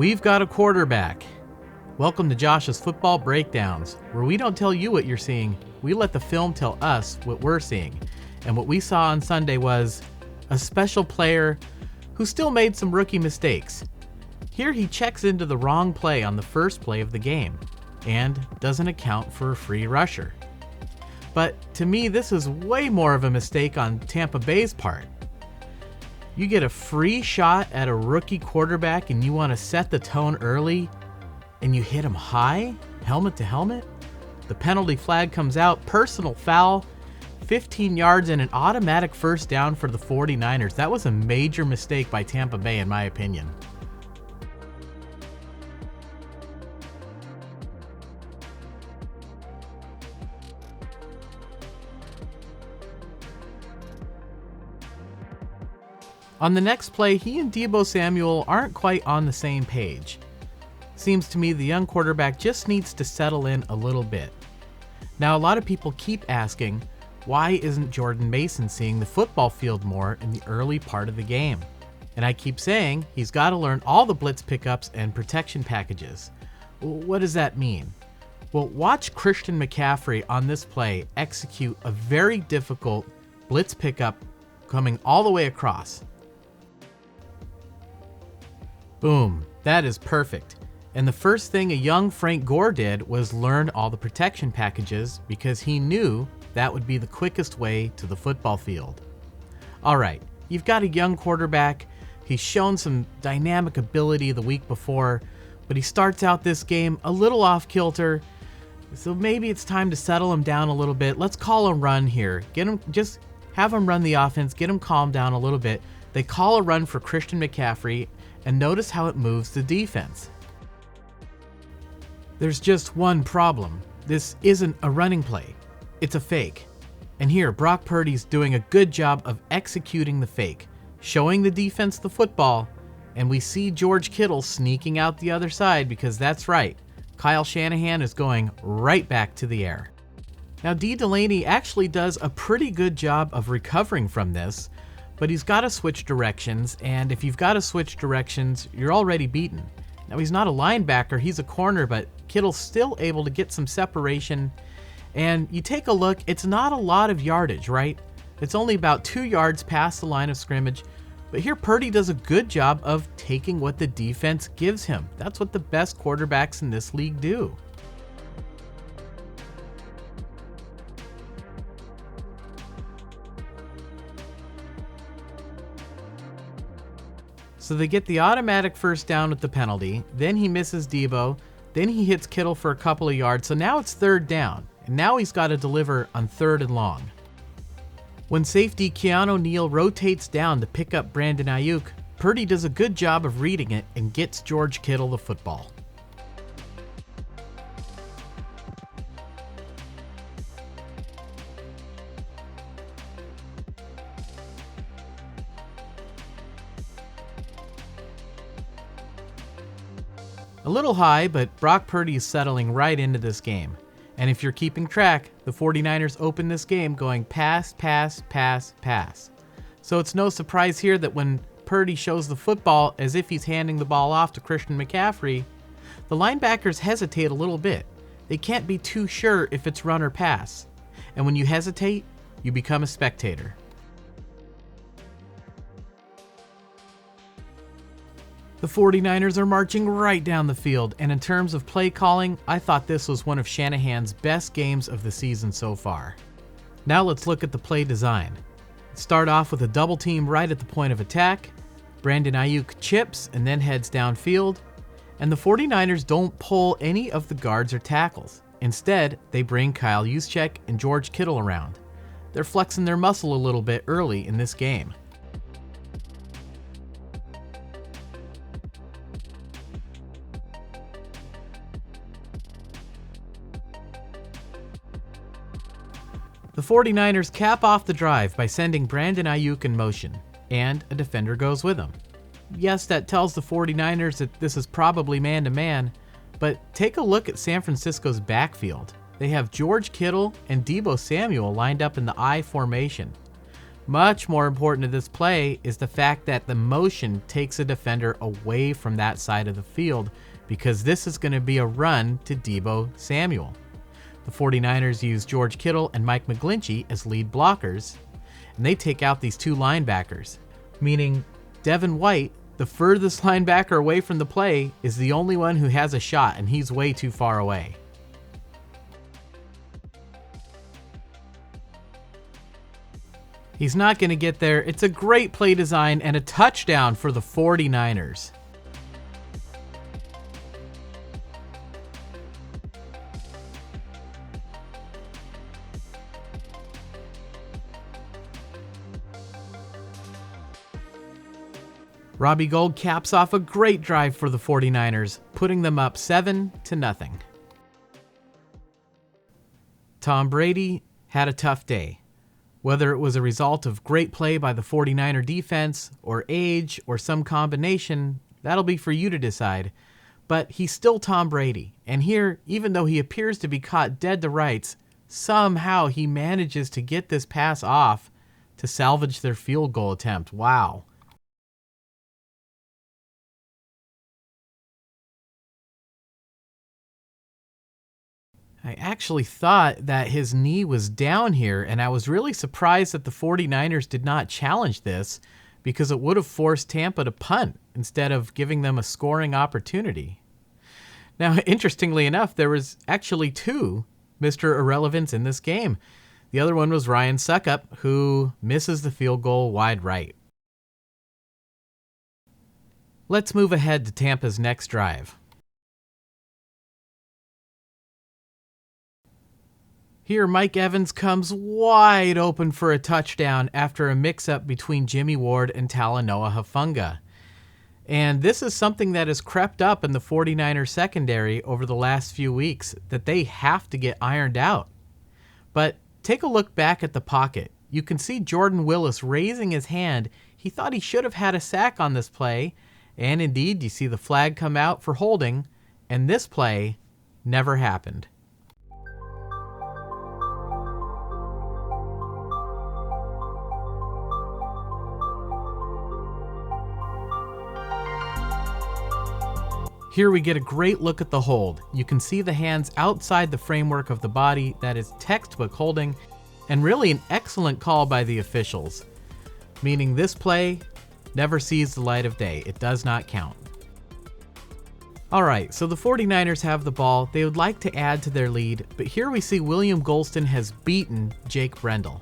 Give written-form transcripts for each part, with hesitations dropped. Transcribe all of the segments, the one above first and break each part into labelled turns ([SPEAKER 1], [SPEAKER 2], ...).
[SPEAKER 1] We've got a quarterback. Welcome to Josh's Football Breakdowns, where we don't tell you what you're seeing, we let the film tell us what we're seeing. And what we saw on Sunday was a special player who still made some rookie mistakes. Here he checks into the wrong play on the first play of the game, and doesn't account for a free rusher. But to me, this is way more of a mistake on Tampa Bay's part. You get a free shot at a rookie quarterback and you want to set the tone early, and you hit him high, helmet to helmet. The penalty flag comes out, personal foul, 15 yards and an automatic first down for the 49ers. That was a major mistake by Tampa Bay in my opinion. On the next play, he and Deebo Samuel aren't quite on the same page. Seems to me the young quarterback just needs to settle in a little bit. Now, a lot of people keep asking, why isn't Jordan Mason seeing the football field more in the early part of the game? And I keep saying he's got to learn all the blitz pickups and protection packages. What does that mean? Well, watch Christian McCaffrey on this play execute a very difficult blitz pickup coming all the way across. Boom, that is perfect. And the first thing a young Frank Gore did was learn all the protection packages because he knew that would be the quickest way to the football field. All right, you've got a young quarterback. He's shown some dynamic ability the week before, but he starts out this game a little off kilter. So maybe it's time to settle him down a little bit. Let's call a run here. Just have him run the offense, get him calmed down a little bit. They call a run for Christian McCaffrey, and notice how it moves the defense. There's just one problem. This isn't a running play. It's a fake. And here, Brock Purdy's doing a good job of executing the fake, showing the defense the football, and we see George Kittle sneaking out the other side because that's right, Kyle Shanahan is going right back to the air. Now, D. Delaney actually does a pretty good job of recovering from this, but he's got to switch directions, and if you've got to switch directions, you're already beaten. Now, he's not a linebacker, he's a corner, but Kittle's still able to get some separation. And you take a look, it's not a lot of yardage, right? It's only about 2 yards past the line of scrimmage. But here Purdy does a good job of taking what the defense gives him. That's what the best quarterbacks in this league do. So they get the automatic first down with the penalty, then he misses Deebo, then he hits Kittle for a couple of yards, so now it's third down, and now he's got to deliver on third and long. When safety Keanu Neal rotates down to pick up Brandon Aiyuk, Purdy does a good job of reading it and gets George Kittle the football. A little high, but Brock Purdy is settling right into this game. And if you're keeping track, the 49ers open this game going pass, pass, pass, pass. So it's no surprise here that when Purdy shows the football as if he's handing the ball off to Christian McCaffrey, the linebackers hesitate a little bit. They can't be too sure if it's run or pass. And when you hesitate, you become a spectator. The 49ers are marching right down the field, and in terms of play calling, I thought this was one of Shanahan's best games of the season so far. Now let's look at the play design. Start off with a double team right at the point of attack. Brandon Aiyuk chips and then heads downfield, and the 49ers don't pull any of the guards or tackles. Instead, they bring Kyle Juszczyk and George Kittle around. They're flexing their muscle a little bit early in this game. The 49ers cap off the drive by sending Brandon Aiyuk in motion, and a defender goes with him. Yes, that tells the 49ers that this is probably man-to-man, but take a look at San Francisco's backfield. They have George Kittle and Deebo Samuel lined up in the I formation. Much more important to this play is the fact that the motion takes a defender away from that side of the field, because this is going to be a run to Deebo Samuel. The 49ers use George Kittle and Mike McGlinchey as lead blockers, and they take out these two linebackers, meaning Devin White, the furthest linebacker away from the play, is the only one who has a shot, and he's way too far away. He's not going to get there. It's a great play design and a touchdown for the 49ers. Robbie Gould caps off a great drive for the 49ers, putting them up 7-0. Tom Brady had a tough day. Whether it was a result of great play by the 49er defense, or age, or some combination, that'll be for you to decide. But he's still Tom Brady, and here, even though he appears to be caught dead to rights, somehow he manages to get this pass off to salvage their field goal attempt. Wow. I actually thought that his knee was down here, and I was really surprised that the 49ers did not challenge this, because it would have forced Tampa to punt instead of giving them a scoring opportunity. Now, interestingly enough, there was actually two Mr. Irrelevance in this game. The other one was Ryan Suckup, who misses the field goal wide right. Let's move ahead to Tampa's next drive. Here, Mike Evans comes wide open for a touchdown after a mix-up between Jimmy Ward and Talanoa Hufanga. And this is something that has crept up in the 49ers secondary over the last few weeks that they have to get ironed out. But take a look back at the pocket. You can see Jordan Willis raising his hand. He thought he should have had a sack on this play. And indeed, you see the flag come out for holding, and this play never happened. Here we get a great look at the hold. You can see the hands outside the framework of the body. That is textbook holding, and really an excellent call by the officials, meaning this play never sees the light of day. It does not count. Alright, so the 49ers have the ball. They would like to add to their lead, but here we see William Golston has beaten Jake Brendel.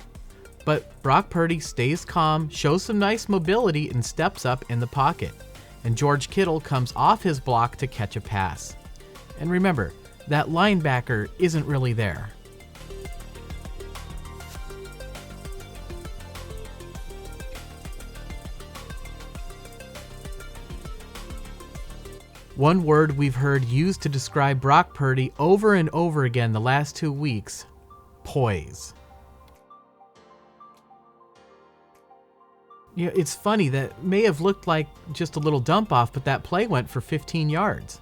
[SPEAKER 1] But Brock Purdy stays calm, shows some nice mobility, and steps up in the pocket. And George Kittle comes off his block to catch a pass. And remember, that linebacker isn't really there. One word we've heard used to describe Brock Purdy over and over again the last 2 weeks: poise. You know, it's funny, that may have looked like just a little dump off, but that play went for 15 yards.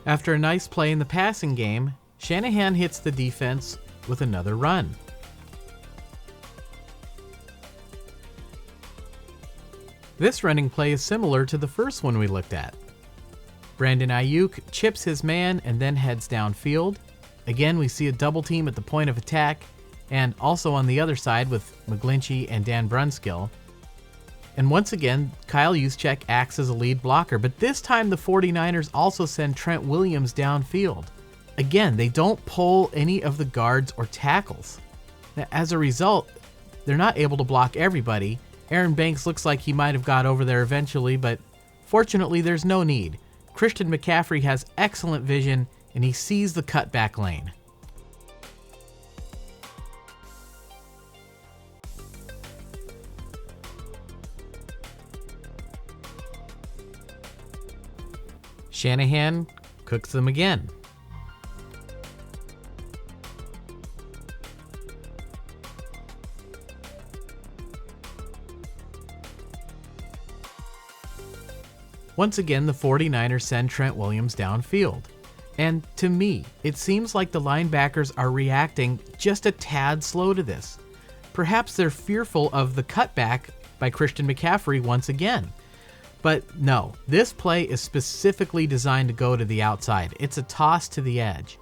[SPEAKER 1] After a nice play in the passing game, Shanahan hits the defense with another run. This running play is similar to the first one we looked at. Brandon Aiyuk chips his man and then heads downfield. Again, we see a double team at the point of attack, and also on the other side with McGlinchey and Dan Brunskill. And once again, Kyle Juszczyk acts as a lead blocker, but this time the 49ers also send Trent Williams downfield. Again, they don't pull any of the guards or tackles. Now, as a result, they're not able to block everybody. Aaron Banks looks like he might have got over there eventually, but fortunately there's no need. Christian McCaffrey has excellent vision, and he sees the cutback lane. Shanahan cooks them again. Once again, the 49ers send Trent Williams downfield. And to me, it seems like the linebackers are reacting look just a tad slow to this. Perhaps they're fearful of the cutback by Christian McCaffrey once again. But no, this play is specifically designed to go to the outside. It's a toss to the edge.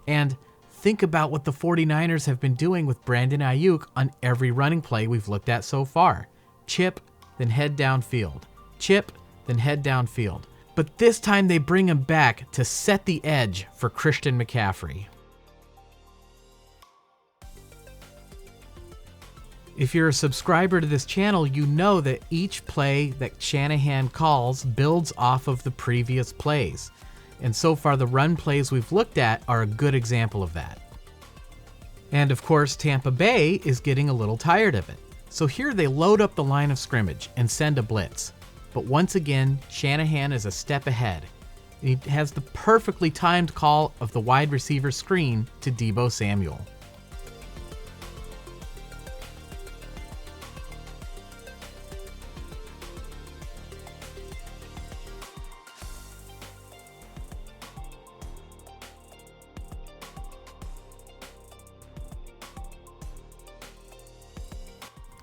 [SPEAKER 1] And think about what the 49ers have been doing with Brandon Aiyuk on every running play we've looked at so far. Chip, then head downfield. Chip, then head downfield. But this time they bring him back to set the edge for Christian McCaffrey. If you're a subscriber to this channel, you know that each play that Shanahan calls builds off of the previous plays. And so far the run plays we've looked at are a good example of that. And of course, Tampa Bay is getting a little tired of it. So here they load up the line of scrimmage and send a blitz. But once again, Shanahan is a step ahead. He has the perfectly timed call of the wide receiver screen to Deebo Samuel.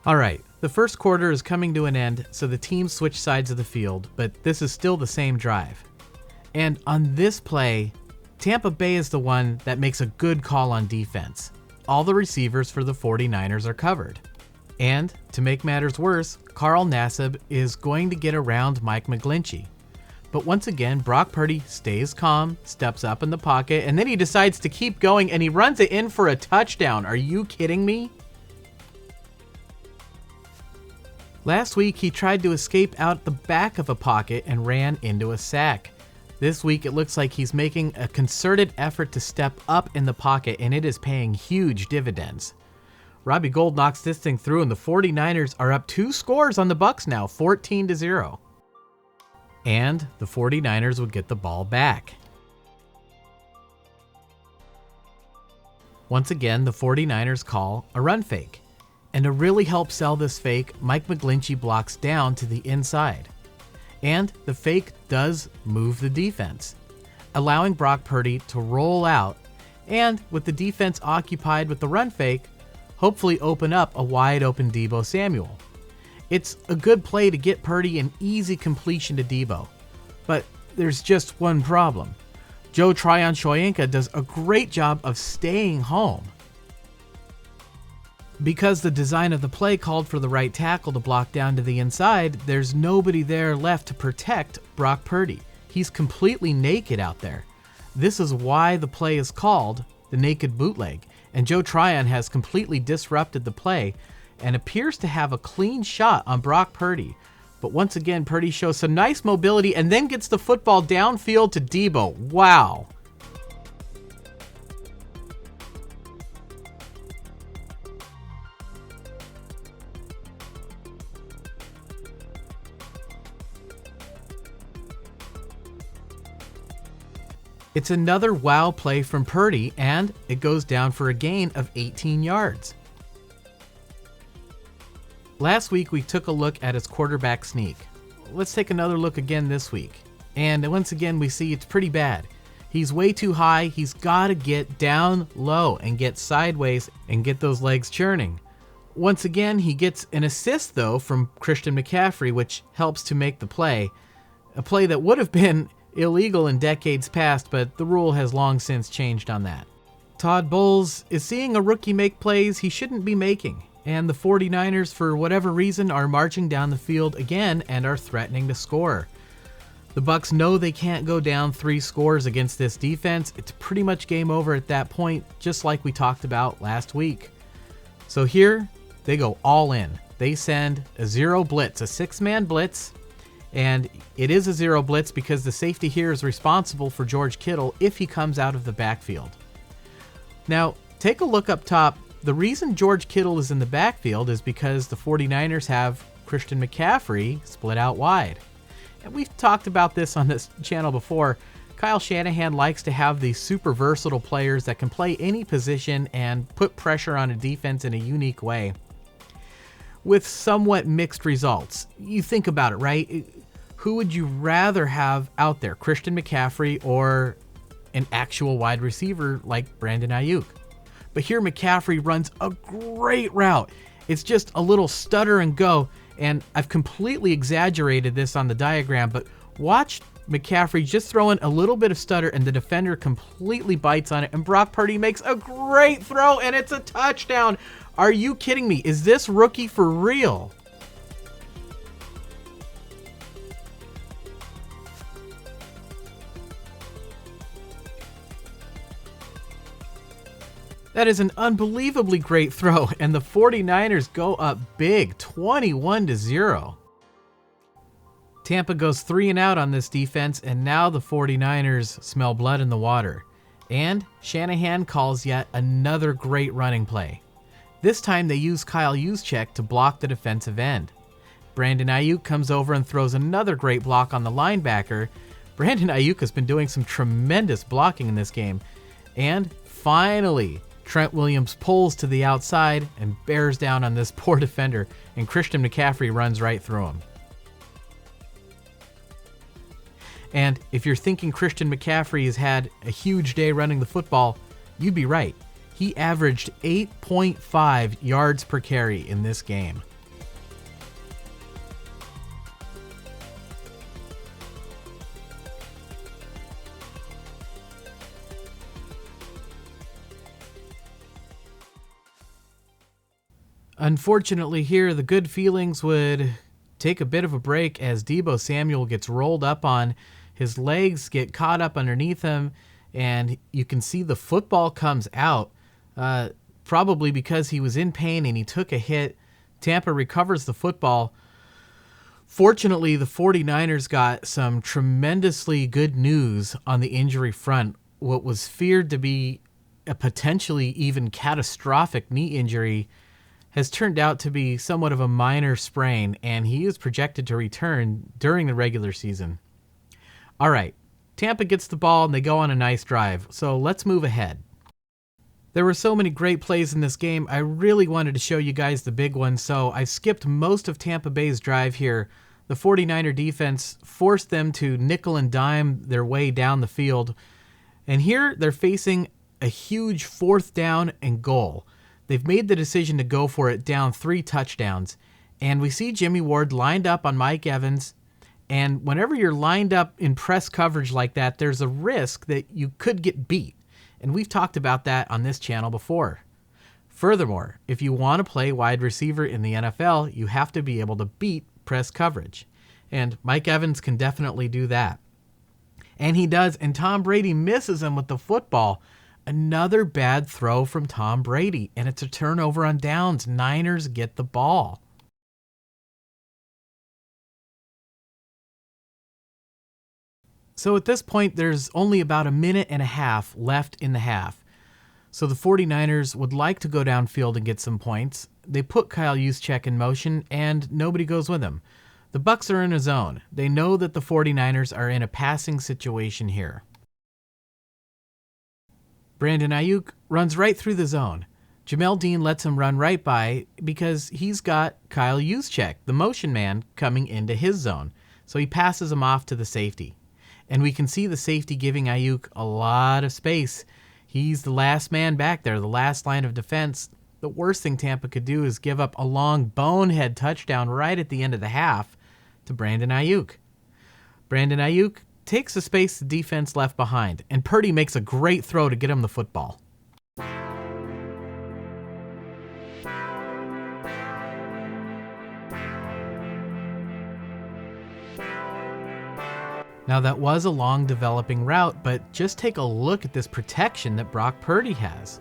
[SPEAKER 1] All right, the first quarter is coming to an end, so the teams switch sides of the field, but this is still the same drive. And on this play, Tampa Bay is the one that makes a good call on defense. All the receivers for the 49ers are covered. And to make matters worse, Carl Nassib is going to get around Mike McGlinchey. But once again, Brock Purdy stays calm, steps up in the pocket, and then he decides to keep going and he runs it in for a touchdown. Are you kidding me? Last week, he tried to escape out the back of a pocket and ran into a sack. This week, it looks like he's making a concerted effort to step up in the pocket, and it is paying huge dividends. Robbie Gould knocks this thing through, and the 49ers are up 2 scores on the Bucs now, 14-0. And the 49ers would get the ball back. Once again, the 49ers call a run fake. And to really help sell this fake, Mike McGlinchey blocks down to the inside. And the fake does move the defense, allowing Brock Purdy to roll out, and with the defense occupied with the run fake, hopefully open up a wide open Deebo Samuel. It's a good play to get Purdy an easy completion to Deebo. But there's just one problem. Joe Tryon-Shoyinka does a great job of staying home. Because the design of the play called for the right tackle to block down to the inside, there's nobody there left to protect Brock Purdy. He's completely naked out there. This is why the play is called the naked bootleg, and Joe Tryon has completely disrupted the play and appears to have a clean shot on Brock Purdy. But once again, Purdy shows some nice mobility and then gets the football downfield to Deebo. Wow. It's another wow play from Purdy, and it goes down for a gain of 18 yards. Last week, we took a look at his quarterback sneak. Let's take another look again this week. And once again, we see it's pretty bad. He's way too high. He's got to get down low and get sideways and get those legs churning. Once again, he gets an assist, though, from Christian McCaffrey, which helps to make the play. A play that would have been illegal in decades past, but the rule has long since changed on that. Todd Bowles is seeing a rookie make plays he shouldn't be making, and the 49ers, for whatever reason, are marching down the field again and are threatening to score. The Bucs know they can't go down 3 scores against this defense. It's pretty much game over at that point, just like we talked about last week. So here, they go all in. They send a zero blitz, a 6-man blitz, and it is a zero blitz because the safety here is responsible for George Kittle if he comes out of the backfield. Now, take a look up top. The reason George Kittle is in the backfield is because the 49ers have Christian McCaffrey split out wide. And we've talked about this on this channel before. Kyle Shanahan likes to have these super versatile players that can play any position and put pressure on a defense in a unique way, with somewhat mixed results. You think about it, right? Who would you rather have out there, Christian McCaffrey or an actual wide receiver like Brandon Aiyuk? But here McCaffrey runs a great route. It's just a little stutter and go, and I've completely exaggerated this on the diagram, but watch McCaffrey just throw in a little bit of stutter and the defender completely bites on it, and Brock Purdy makes a great throw and it's a touchdown. Are you kidding me? Is this rookie for real? That is an unbelievably great throw, and the 49ers go up big, 21-0. Tampa goes 3 and out on this defense, and now the 49ers smell blood in the water. And Shanahan calls yet another great running play. This time they use Kyle Juszczyk to block the defensive end. Brandon Aiyuk comes over and throws another great block on the linebacker. Brandon Aiyuk has been doing some tremendous blocking in this game. And finally, Trent Williams pulls to the outside and bears down on this poor defender, and Christian McCaffrey runs right through him. And if you're thinking Christian McCaffrey has had a huge day running the football, you'd be right. He averaged 8.5 yards per carry in this game. Unfortunately here, the good feelings would take a bit of a break as Deebo Samuel gets rolled up on. His legs get caught up underneath him, and you can see the football comes out, probably because he was in pain and he took a hit. Tampa recovers the football. Fortunately, the 49ers got some tremendously good news on the injury front. What was feared to be a potentially even catastrophic knee injury has turned out to be somewhat of a minor sprain, and he is projected to return during the regular season. All right, Tampa gets the ball and they go on a nice drive, so let's move ahead. There were so many great plays in this game, I really wanted to show you guys the big one, so I skipped most of Tampa Bay's drive here. The 49er defense forced them to nickel and dime their way down the field, and here they're facing a huge 4th down and goal. They've made the decision to go for it down 3 touchdowns, and we see Jimmy Ward lined up on Mike Evans. And whenever you're lined up in press coverage like that, there's a risk that you could get beat. And we've talked about that on this channel before. Furthermore, if you want to play wide receiver in the NFL, you have to be able to beat press coverage. And Mike Evans can definitely do that. And he does, and Tom Brady misses him with the football. Another bad throw from Tom Brady, and it's a turnover on downs. Niners get the ball. So at this point, there's only about a minute and a half left in the half. So the 49ers would like to go downfield and get some points. They put Kyle Juszczyk in motion, and nobody goes with him. The Bucs are in a zone. They know that the 49ers are in a passing situation here. Brandon Aiyuk runs right through the zone. Jamel Dean lets him run right by because he's got Kyle Juszczyk, the motion man, coming into his zone. So he passes him off to the safety. And we can see the safety giving Aiyuk a lot of space. He's the last man back there, the last line of defense. The worst thing Tampa could do is give up a long bonehead touchdown right at the end of the half to Brandon Aiyuk. Brandon Aiyuk takes the space the defense left behind, and Purdy makes a great throw to get him the football. Now that was a long developing route, but just take a look at this protection that Brock Purdy has.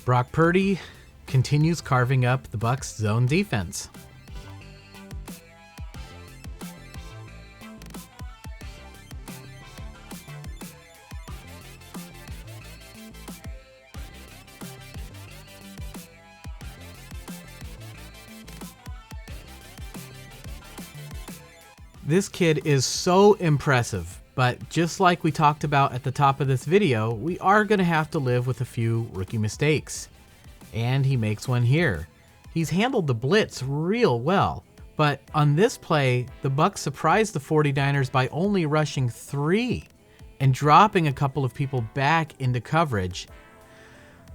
[SPEAKER 1] Brock Purdy continues carving up the Bucs' zone defense. This kid is so impressive. But just like we talked about at the top of this video, we are going to have to live with a few rookie mistakes. And he makes one here. He's handled the blitz real well. But on this play, the Bucs surprised the 49ers by only rushing 3 and dropping a couple of people back into coverage.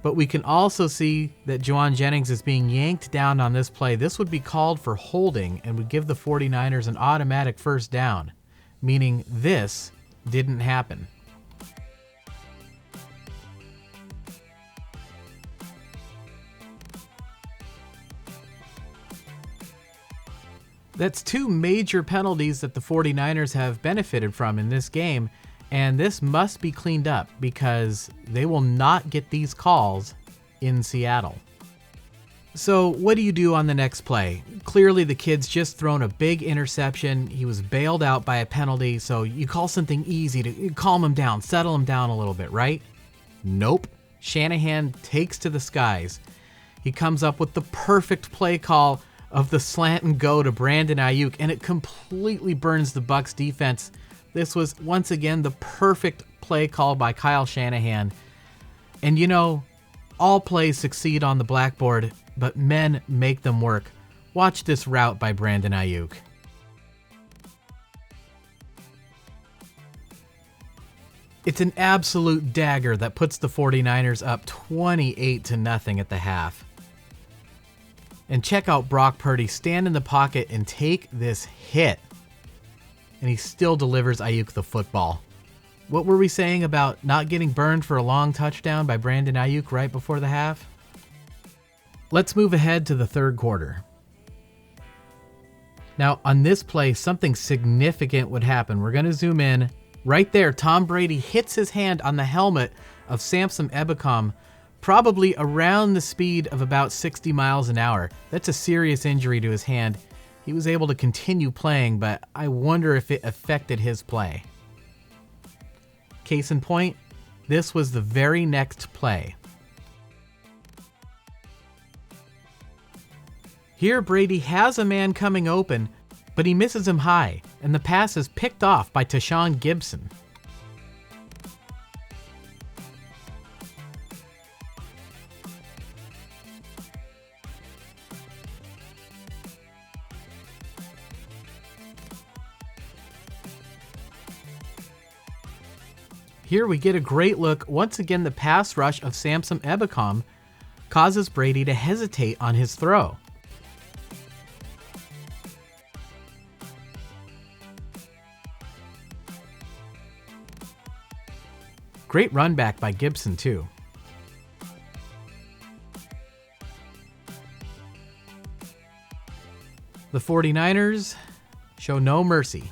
[SPEAKER 1] But we can also see that Jauan Jennings is being yanked down on this play. This would be called for holding and would give the 49ers an automatic first down, meaning this didn't happen. That's 2 major penalties that the 49ers have benefited from in this game, and this must be cleaned up because they will not get these calls in Seattle. So what do you do on the next play? Clearly the kid's just thrown a big interception. He was bailed out by a penalty, so you call something easy to calm him down, settle him down a little bit, right? Nope. Shanahan takes to the skies. He comes up with the perfect play call of the slant and go to Brandon Aiyuk, and it completely burns the Bucs defense. This was once again the perfect play call by Kyle Shanahan. And you know, all plays succeed on the blackboard, but men make them work. Watch this route by Brandon Aiyuk. It's an absolute dagger that puts the 49ers up 28-0 at the half. And check out Brock Purdy stand in the pocket and take this hit. And he still delivers Aiyuk the football. What were we saying about not getting burned for a long touchdown by Brandon Aiyuk right before the half? Let's move ahead to the third quarter. Now, on this play, something significant would happen. We're going to zoom in. Right there, Tom Brady hits his hand on the helmet of Samson Ebukam, probably around the speed of about 60 miles an hour. That's a serious injury to his hand. He was able to continue playing, but I wonder if it affected his play. Case in point, this was the very next play. Here, Brady has a man coming open, but he misses him high, and the pass is picked off by Tashawn Gibson. Here we get a great look. Once again, the pass rush of Samson Ebukam causes Brady to hesitate on his throw. Great run back by Gibson too. The 49ers show no mercy.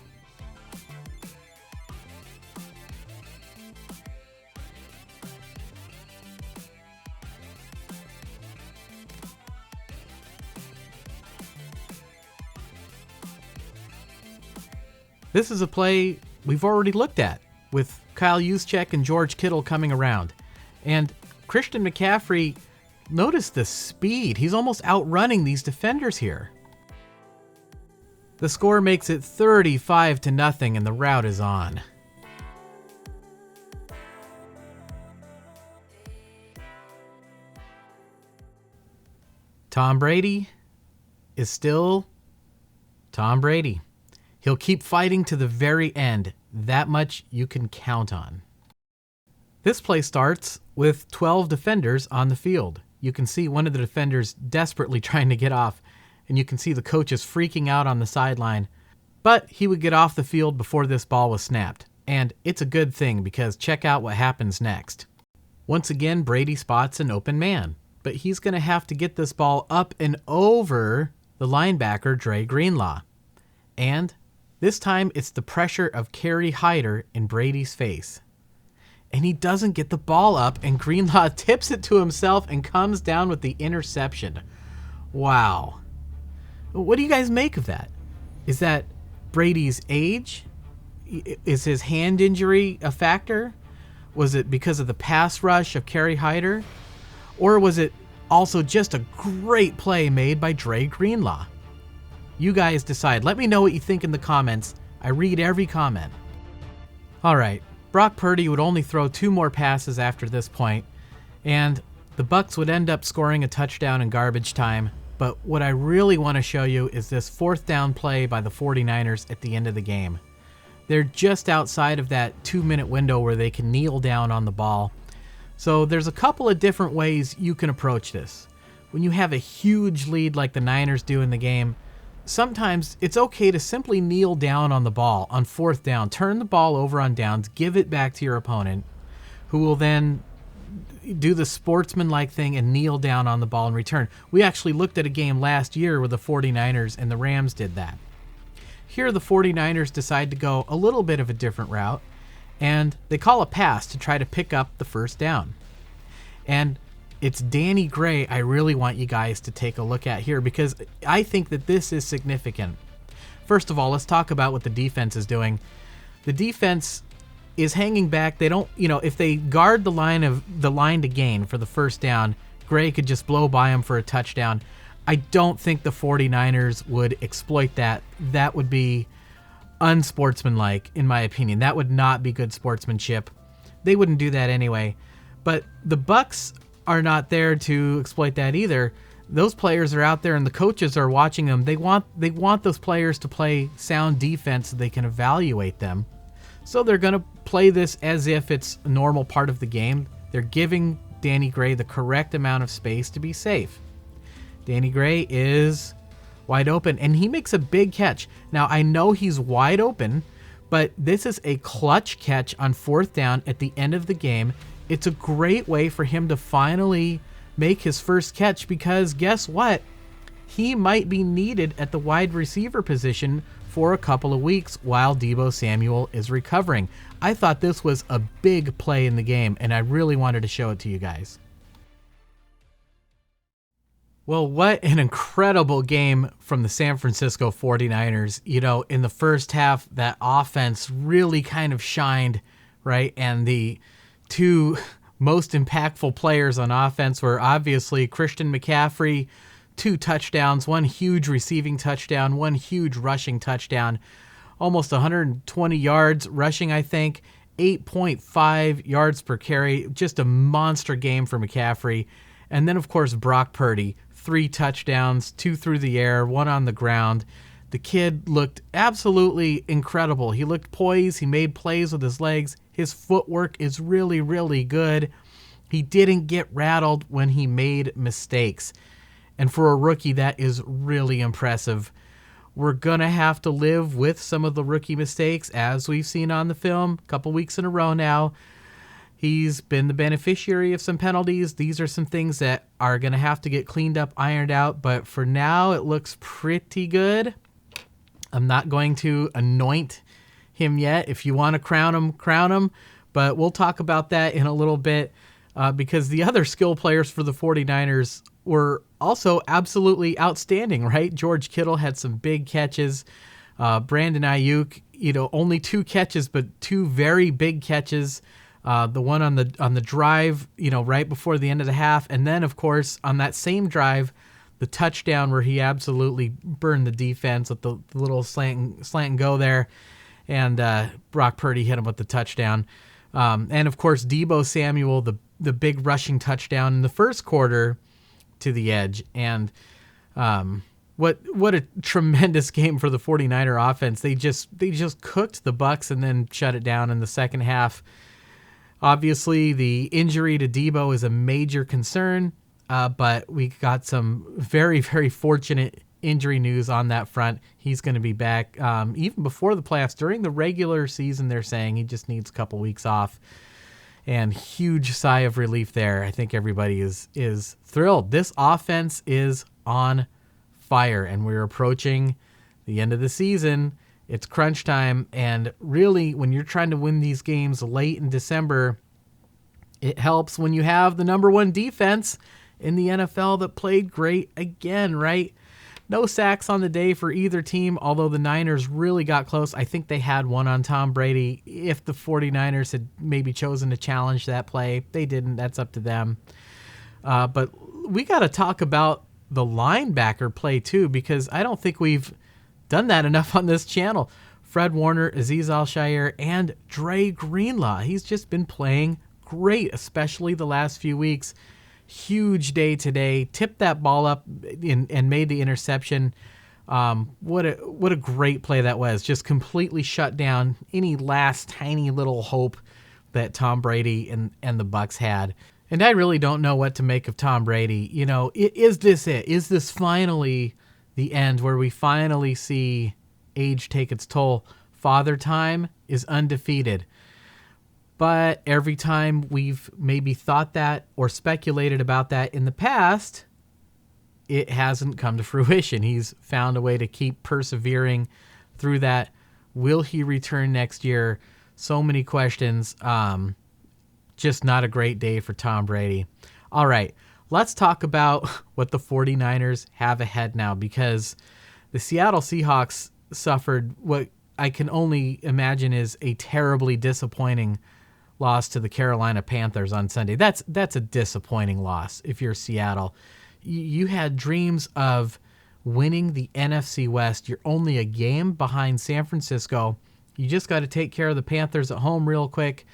[SPEAKER 1] This is a play we've already looked at with Kyle Juszczyk and George Kittle coming around. And Christian McCaffrey, notice the speed. He's almost outrunning these defenders here. The score makes it 35-0 and the route is on. Tom Brady is still Tom Brady. He'll keep fighting to the very end. That much you can count on. This play starts with 12 defenders on the field. You can see one of the defenders desperately trying to get off, and you can see the coaches freaking out on the sideline. But he would get off the field before this ball was snapped. And it's a good thing because check out what happens next. Once again, Brady spots an open man, but he's going to have to get this ball up and over the linebacker, Dre Greenlaw. And this time, it's the pressure of Kerry Hyder in Brady's face. And he doesn't get the ball up, and Greenlaw tips it to himself and comes down with the interception. Wow. What do you guys make of that? Is that Brady's age? Is his hand injury a factor? Was it because of the pass rush of Kerry Hyder? Or was it also just a great play made by Dre Greenlaw? You guys decide. Let me know what you think in the comments. I read every comment. All right, Brock Purdy would only throw 2 more passes after this point, and the Bucs would end up scoring a touchdown in garbage time. But what I really want to show you is this 4th down play by the 49ers at the end of the game. They're just outside of that 2-minute window where they can kneel down on the ball. So there's a couple of different ways you can approach this. When you have a huge lead like the Niners do in the game, sometimes it's okay to simply kneel down on the ball on 4th down. Turn the ball over on downs, give it back to your opponent, who will then do the sportsman-like thing and kneel down on the ball in return. We actually looked at a game last year where the 49ers and the Rams did that. Here the 49ers decide to go a little bit of a different route, and they call a pass to try to pick up the 1st down. And it's Danny Gray I really want you guys to take a look at here, because I think that this is significant. First of all, let's talk about what the defense is doing. The defense is hanging back. They don't, if they guard the line to gain for the 1st down, Gray could just blow by him for a touchdown. I don't think the 49ers would exploit that. That would be unsportsmanlike, in my opinion. That would not be good sportsmanship. They wouldn't do that anyway. But the Bucs are not there to exploit that either. Those players are out there and the coaches are watching them. They want those players to play sound defense so they can evaluate them. So they're going to play this as if it's a normal part of the game. They're giving Danny Gray the correct amount of space to be safe. Danny Gray is wide open, and he makes a big catch. Now, I know he's wide open, but this is a clutch catch on 4th down at the end of the game. It's a great way for him to finally make his first catch, because guess what? He might be needed at the wide receiver position for a couple of weeks while Deebo Samuel is recovering. I thought this was a big play in the game, and I really wanted to show it to you guys. Well, what an incredible game from the San Francisco 49ers. In the first half, that offense really kind of shined, right? And the 2 most impactful players on offense were obviously Christian McCaffrey, 2 touchdowns, 1 huge receiving touchdown, 1 huge rushing touchdown, almost 120 yards rushing, I think, 8.5 yards per carry, just a monster game for McCaffrey. And then, of course, Brock Purdy, 3 touchdowns, 2 through the air, 1 on the ground. The kid looked absolutely incredible. He looked poised. He made plays with his legs. His footwork is really, really good. He didn't get rattled when he made mistakes. And for a rookie, that is really impressive. We're going to have to live with some of the rookie mistakes, as we've seen on the film a couple weeks in a row now. He's been the beneficiary of some penalties. These are some things that are going to have to get cleaned up, ironed out. But for now, it looks pretty good. I'm not going to anoint him yet. If you want to crown him, crown him. But we'll talk about that in a little bit, because the other skill players for the 49ers were also absolutely outstanding, right? George Kittle had some big catches. Brandon Aiyuk, only 2 catches, but 2 very big catches. The one on the drive, right before the end of the half. And then, of course, on that same drive, the touchdown where he absolutely burned the defense with the little slant and go there. And Brock Purdy hit him with the touchdown. And, of course, Deebo Samuel, the big rushing touchdown in the first quarter to the edge. And what a tremendous game for the 49er offense. They just cooked the Bucs and then shut it down in the second half. Obviously, the injury to Deebo is a major concern, but we got some very, very fortunate injury news on that front. He's going to be back even before the playoffs. During the regular season, they're saying he just needs a couple weeks off. And huge sigh of relief there. I think everybody is thrilled. This offense is on fire, and we're approaching the end of the season. It's crunch time, and really, when you're trying to win these games late in December, it helps when you have the number 1 defense in the NFL that played great again, right? No sacks on the day for either team, although the Niners really got close. I think they had one on Tom Brady. If the 49ers had maybe chosen to challenge that play, they didn't. That's up to them. But we got to talk about the linebacker play too, because I don't think we've done that enough on this channel. Fred Warner, Azeez Al-Shaair, and Dre Greenlaw. He's just been playing great, especially the last few weeks. Huge day today. Tipped that ball up and made the interception. What a great play that was. Just completely shut down any last tiny little hope that Tom Brady and the Bucs had. And I really don't know what to make of Tom Brady. You know, is this it? Is this finally the end where we finally see age take its toll? Father Time is undefeated. But every time we've maybe thought that or speculated about that in the past, it hasn't come to fruition. He's found a way to keep persevering through that. Will he return next year? So many questions. Just not a great day for Tom Brady. All right, let's talk about what the 49ers have ahead now, because the Seattle Seahawks suffered what I can only imagine is a terribly disappointing loss to the Carolina Panthers on Sunday. That's a disappointing loss if you're Seattle. You had dreams of winning the NFC West. You're only a game behind San Francisco. You just got to take care of the Panthers at home real quick,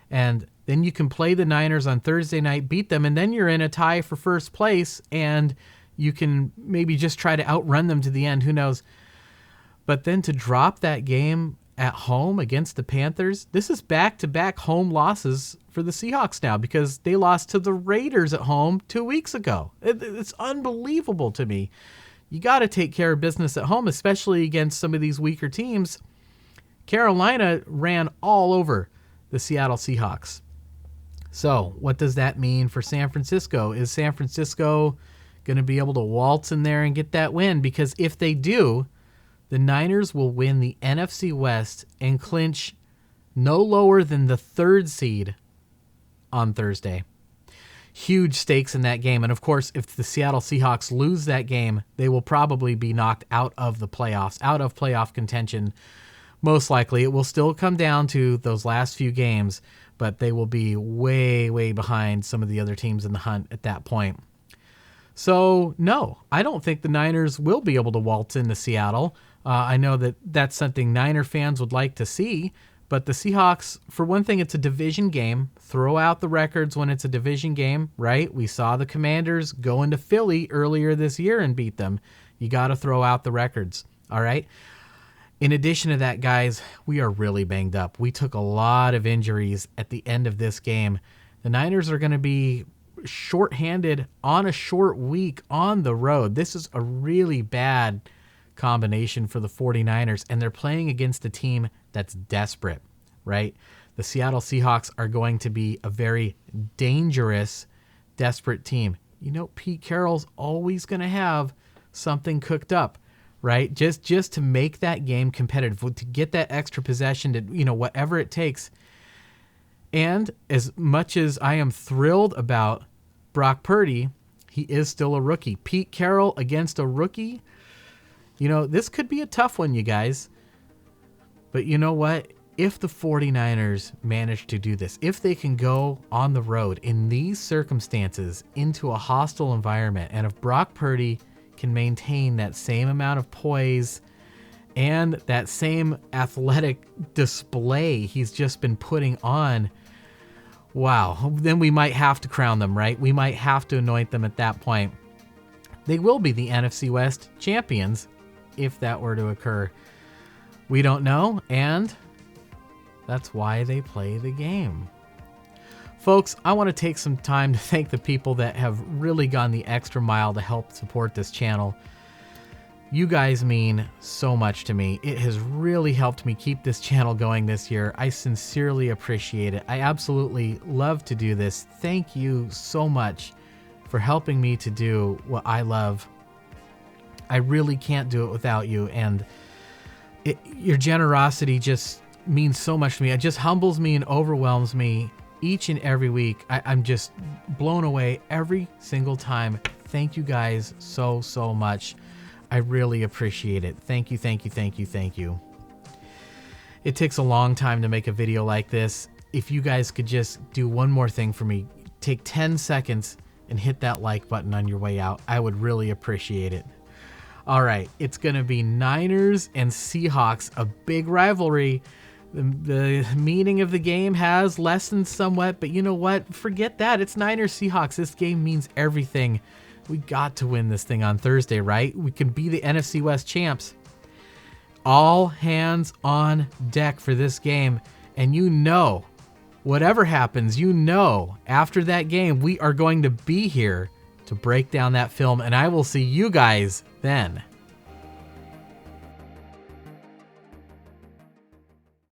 [SPEAKER 1] and then you can play the Niners on Thursday night, beat them, and then you're in a tie for first place, and you can maybe just try to outrun them to the end. Who knows? But then to drop that game at home against the Panthers, this is back-to-back home losses for the Seahawks now, because they lost to the Raiders at home 2 weeks ago. It's unbelievable to me. You got to take care of business at home, especially against some of these weaker teams. Carolina ran all over the Seattle Seahawks. So what does that mean for San Francisco? Is San Francisco going to be able to waltz in there and get that win? Because if they do, the Niners will win the NFC West and clinch no lower than the 3rd seed on Thursday. Huge stakes in that game. And of course, if the Seattle Seahawks lose that game, they will probably be knocked out of the playoffs, out of playoff contention. Most likely. It will still come down to those last few games, but they will be way, way behind some of the other teams in the hunt at that point. So, no, I don't think the Niners will be able to waltz into Seattle. I know that that's something Niner fans would like to see, but the Seahawks, for one thing, it's a division game. Throw out the records when it's a division game, right? We saw the Commanders go into Philly earlier this year and beat them. You got to throw out the records, all right? In addition to that, guys, we are really banged up. We took a lot of injuries at the end of this game. The Niners are going to be shorthanded on a short week on the road. This is a really bad combination for the 49ers, and they're playing against a team that's desperate, right? The Seattle Seahawks are going to be a very dangerous, desperate team. You know, Pete Carroll's always going to have something cooked up, right? Just to make that game competitive, to get that extra possession, to, you know, whatever it takes. And as much as I am thrilled about Brock Purdy, he is still a rookie. Pete Carroll against a rookie, you know, this could be a tough one, you guys. But you know what? If the 49ers manage to do this, if they can go on the road in these circumstances into a hostile environment, and if Brock Purdy can maintain that same amount of poise and that same athletic display he's just been putting on, wow, then we might have to crown them, right? We might have to anoint them at that point. They will be the NFC West champions if that were to occur. We don't know, and that's why they play the game. Folks, I want to take some time to thank the people that have really gone the extra mile to help support this channel. You guys mean so much to me. It has really helped me keep this channel going this year. I sincerely appreciate it. I absolutely love to do this. Thank you so much for helping me to do what I love. I really can't do it without you, and your generosity just means so much to me. It just humbles me and overwhelms me each and every week. I'm just blown away every single time. Thank you guys so much. I really appreciate it. Thank you, thank you, thank you, thank you. It takes a long time to make a video like this. If you guys could just do one more thing for me, take 10 seconds and hit that like button on your way out. I would really appreciate it. All right, it's going to be Niners and Seahawks, a big rivalry. The meaning of the game has lessened somewhat, but you know what? Forget that. It's Niners Seahawks. This game means everything. We got to win this thing on Thursday, right? We can be the NFC West champs. All hands on deck for this game. And you know, whatever happens, you know, after that game, we are going to be here to break down that film, and I will see you guys then.